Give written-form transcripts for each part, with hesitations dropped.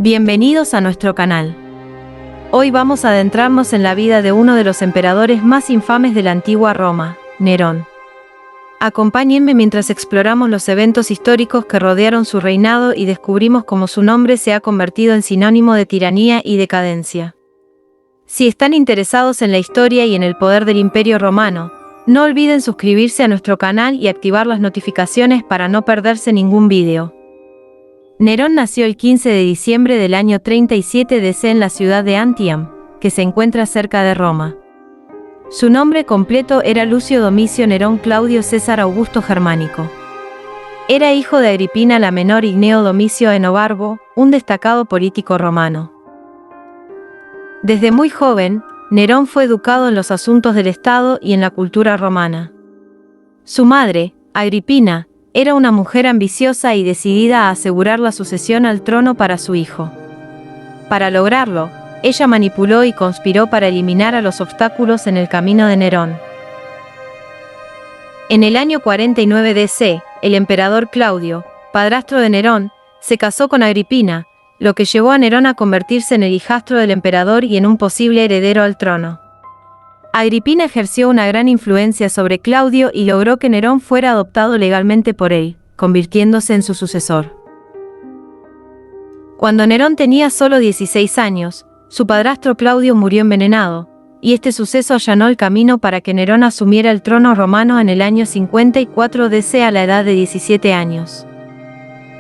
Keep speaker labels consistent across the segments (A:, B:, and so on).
A: Bienvenidos a nuestro canal. Hoy vamos a adentrarnos en la vida de uno de los emperadores más infames de la antigua Roma, Nerón. Acompáñenme mientras exploramos los eventos históricos que rodearon su reinado y descubrimos cómo su nombre se ha convertido en sinónimo de tiranía y decadencia. Si están interesados en la historia y en el poder del Imperio Romano, no olviden suscribirse a nuestro canal y activar las notificaciones para no perderse ningún video. Nerón nació el 15 de diciembre del año 37 DC en la ciudad de Antium, que se encuentra cerca de Roma. Su nombre completo era Lucio Domicio Nerón Claudio César Augusto Germánico. Era hijo de Agripina la Menor y Gneo Domicio Enobarbo, un destacado político romano. Desde muy joven, Nerón fue educado en los asuntos del Estado y en la cultura romana. Su madre, Agripina, era una mujer ambiciosa y decidida a asegurar la sucesión al trono para su hijo. Para lograrlo, ella manipuló y conspiró para eliminar a los obstáculos en el camino de Nerón. En el año 49 DC, el emperador Claudio, padrastro de Nerón, se casó con Agripina, lo que llevó a Nerón a convertirse en el hijastro del emperador y en un posible heredero al trono. Agripina ejerció una gran influencia sobre Claudio y logró que Nerón fuera adoptado legalmente por él, convirtiéndose en su sucesor. Cuando Nerón tenía solo 16 años, su padrastro Claudio murió envenenado, y este suceso allanó el camino para que Nerón asumiera el trono romano en el año 54 DC a la edad de 17 años.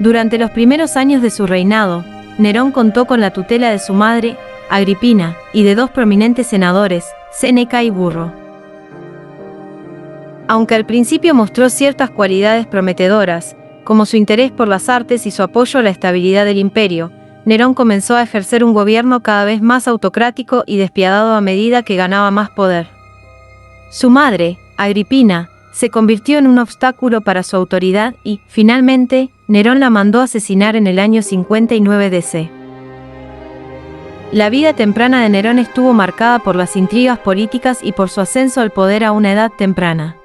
A: Durante los primeros años de su reinado, Nerón contó con la tutela de su madre, Agripina, y de dos prominentes senadores, Séneca y Burro. Aunque al principio mostró ciertas cualidades prometedoras, como su interés por las artes y su apoyo a la estabilidad del imperio, Nerón comenzó a ejercer un gobierno cada vez más autocrático y despiadado a medida que ganaba más poder. Su madre, Agripina, se convirtió en un obstáculo para su autoridad y, finalmente, Nerón la mandó asesinar en el año 59 DC. La vida temprana de Nerón estuvo marcada por las intrigas políticas y por su ascenso al poder a una edad temprana.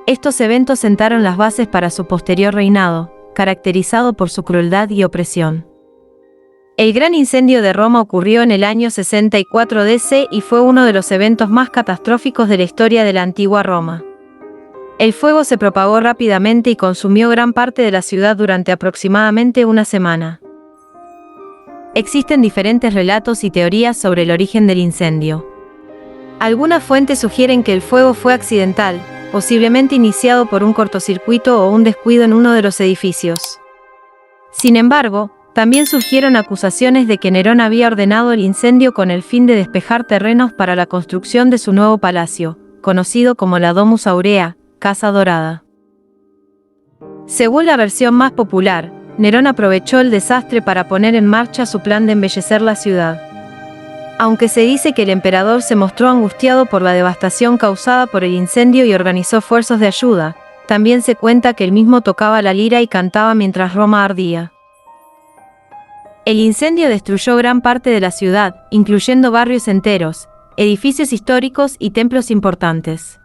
A: Estos eventos sentaron las bases para su posterior reinado, caracterizado por su crueldad y opresión. El gran incendio de Roma ocurrió en el año 64 DC y fue uno de los eventos más catastróficos de la historia de la antigua Roma. El fuego se propagó rápidamente y consumió gran parte de la ciudad durante aproximadamente una semana. Existen diferentes relatos y teorías sobre el origen del incendio. Algunas fuentes sugieren que el fuego fue accidental, posiblemente iniciado por un cortocircuito o un descuido en uno de los edificios. Sin embargo, también surgieron acusaciones de que Nerón había ordenado el incendio con el fin de despejar terrenos para la construcción de su nuevo palacio, conocido como la Domus Aurea, Casa Dorada. Según la versión más popular, Nerón aprovechó el desastre para poner en marcha su plan de embellecer la ciudad. Aunque se dice que el emperador se mostró angustiado por la devastación causada por el incendio y organizó esfuerzos de ayuda, también se cuenta que él mismo tocaba la lira y cantaba mientras Roma ardía. El incendio destruyó gran parte de la ciudad, incluyendo barrios enteros, edificios históricos y templos importantes.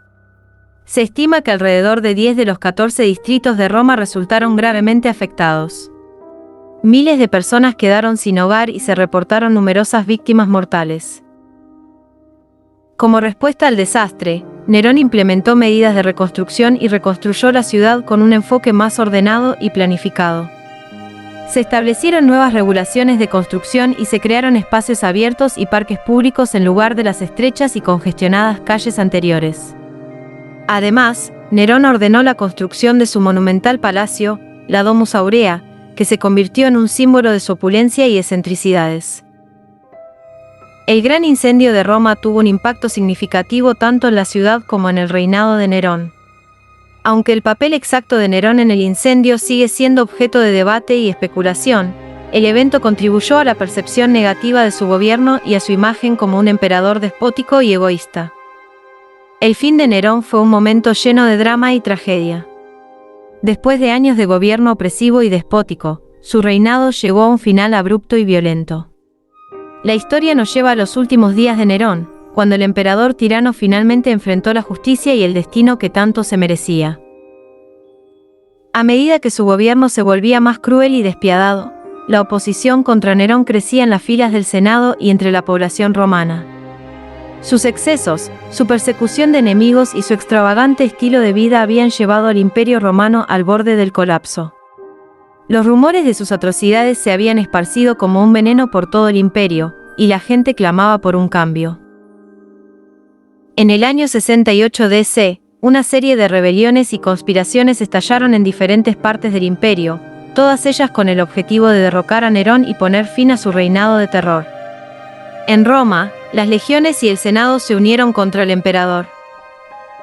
A: Se estima que alrededor de 10 de los 14 distritos de Roma resultaron gravemente afectados. Miles de personas quedaron sin hogar y se reportaron numerosas víctimas mortales. Como respuesta al desastre, Nerón implementó medidas de reconstrucción y reconstruyó la ciudad con un enfoque más ordenado y planificado. Se establecieron nuevas regulaciones de construcción y se crearon espacios abiertos y parques públicos en lugar de las estrechas y congestionadas calles anteriores. Además, Nerón ordenó la construcción de su monumental palacio, la Domus Aurea, que se convirtió en un símbolo de su opulencia y excentricidades. El gran incendio de Roma tuvo un impacto significativo tanto en la ciudad como en el reinado de Nerón. Aunque el papel exacto de Nerón en el incendio sigue siendo objeto de debate y especulación, el evento contribuyó a la percepción negativa de su gobierno y a su imagen como un emperador despótico y egoísta. El fin de Nerón fue un momento lleno de drama y tragedia. Después de años de gobierno opresivo y despótico, su reinado llegó a un final abrupto y violento. La historia nos lleva a los últimos días de Nerón, cuando el emperador tirano finalmente enfrentó la justicia y el destino que tanto se merecía. A medida que su gobierno se volvía más cruel y despiadado, la oposición contra Nerón crecía en las filas del Senado y entre la población romana. Sus excesos, su persecución de enemigos y su extravagante estilo de vida habían llevado al Imperio Romano al borde del colapso. Los rumores de sus atrocidades se habían esparcido como un veneno por todo el imperio, y la gente clamaba por un cambio. En el año 68 DC, una serie de rebeliones y conspiraciones estallaron en diferentes partes del imperio, todas ellas con el objetivo de derrocar a Nerón y poner fin a su reinado de terror. En Roma, las legiones y el Senado se unieron contra el emperador.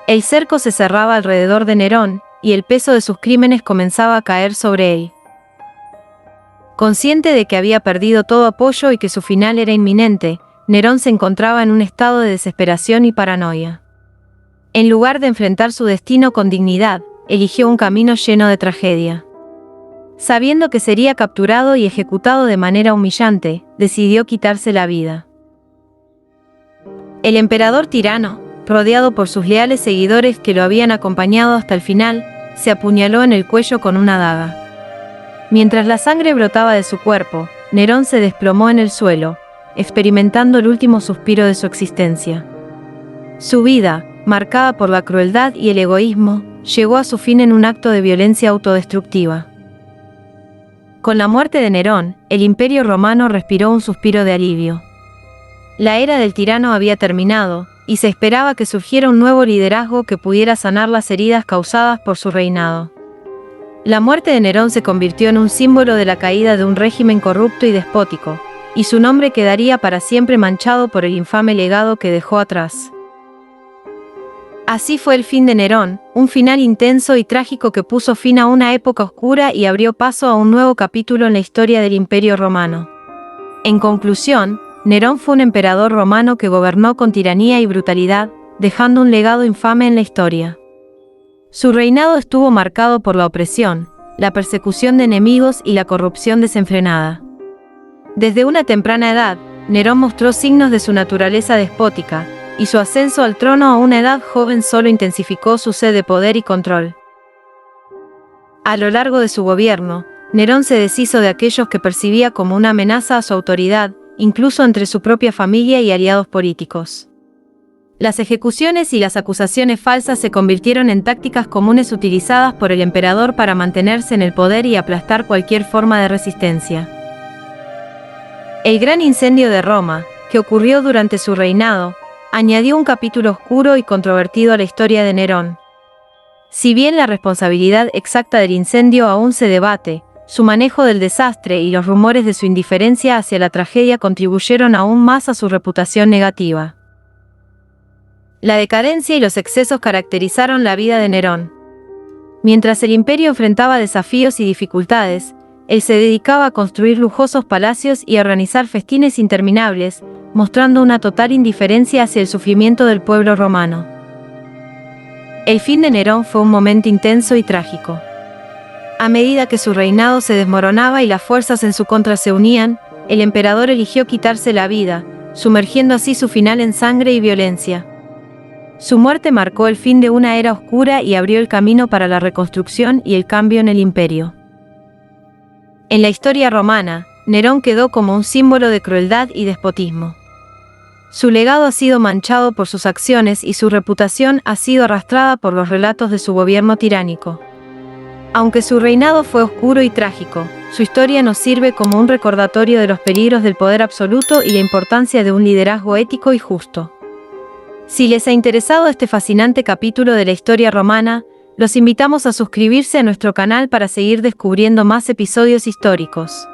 A: El cerco se cerraba alrededor de Nerón, y el peso de sus crímenes comenzaba a caer sobre él. Consciente de que había perdido todo apoyo y que su final era inminente, Nerón se encontraba en un estado de desesperación y paranoia. En lugar de enfrentar su destino con dignidad, eligió un camino lleno de tragedia. Sabiendo que sería capturado y ejecutado de manera humillante, decidió quitarse la vida. El emperador tirano, rodeado por sus leales seguidores que lo habían acompañado hasta el final, se apuñaló en el cuello con una daga. Mientras la sangre brotaba de su cuerpo, Nerón se desplomó en el suelo, experimentando el último suspiro de su existencia. Su vida, marcada por la crueldad y el egoísmo, llegó a su fin en un acto de violencia autodestructiva. Con la muerte de Nerón, el Imperio Romano respiró un suspiro de alivio. La era del tirano había terminado, y se esperaba que surgiera un nuevo liderazgo que pudiera sanar las heridas causadas por su reinado. La muerte de Nerón se convirtió en un símbolo de la caída de un régimen corrupto y despótico, y su nombre quedaría para siempre manchado por el infame legado que dejó atrás. Así fue el fin de Nerón, un final intenso y trágico que puso fin a una época oscura y abrió paso a un nuevo capítulo en la historia del Imperio Romano. En conclusión, Nerón fue un emperador romano que gobernó con tiranía y brutalidad, dejando un legado infame en la historia. Su reinado estuvo marcado por la opresión, la persecución de enemigos y la corrupción desenfrenada. Desde una temprana edad, Nerón mostró signos de su naturaleza despótica, y su ascenso al trono a una edad joven solo intensificó su sed de poder y control. A lo largo de su gobierno, Nerón se deshizo de aquellos que percibía como una amenaza a su autoridad, incluso entre su propia familia y aliados políticos. Las ejecuciones y las acusaciones falsas se convirtieron en tácticas comunes utilizadas por el emperador para mantenerse en el poder y aplastar cualquier forma de resistencia. El gran incendio de Roma, que ocurrió durante su reinado, añadió un capítulo oscuro y controvertido a la historia de Nerón. Si bien la responsabilidad exacta del incendio aún se debate, su manejo del desastre y los rumores de su indiferencia hacia la tragedia contribuyeron aún más a su reputación negativa. La decadencia y los excesos caracterizaron la vida de Nerón. Mientras el imperio enfrentaba desafíos y dificultades, él se dedicaba a construir lujosos palacios y a organizar festines interminables, mostrando una total indiferencia hacia el sufrimiento del pueblo romano. El fin de Nerón fue un momento intenso y trágico. A medida que su reinado se desmoronaba y las fuerzas en su contra se unían, el emperador eligió quitarse la vida, sumergiendo así su final en sangre y violencia. Su muerte marcó el fin de una era oscura y abrió el camino para la reconstrucción y el cambio en el imperio. En la historia romana, Nerón quedó como un símbolo de crueldad y despotismo. Su legado ha sido manchado por sus acciones y su reputación ha sido arrastrada por los relatos de su gobierno tiránico. Aunque su reinado fue oscuro y trágico, su historia nos sirve como un recordatorio de los peligros del poder absoluto y la importancia de un liderazgo ético y justo. Si les ha interesado este fascinante capítulo de la historia romana, los invitamos a suscribirse a nuestro canal para seguir descubriendo más episodios históricos.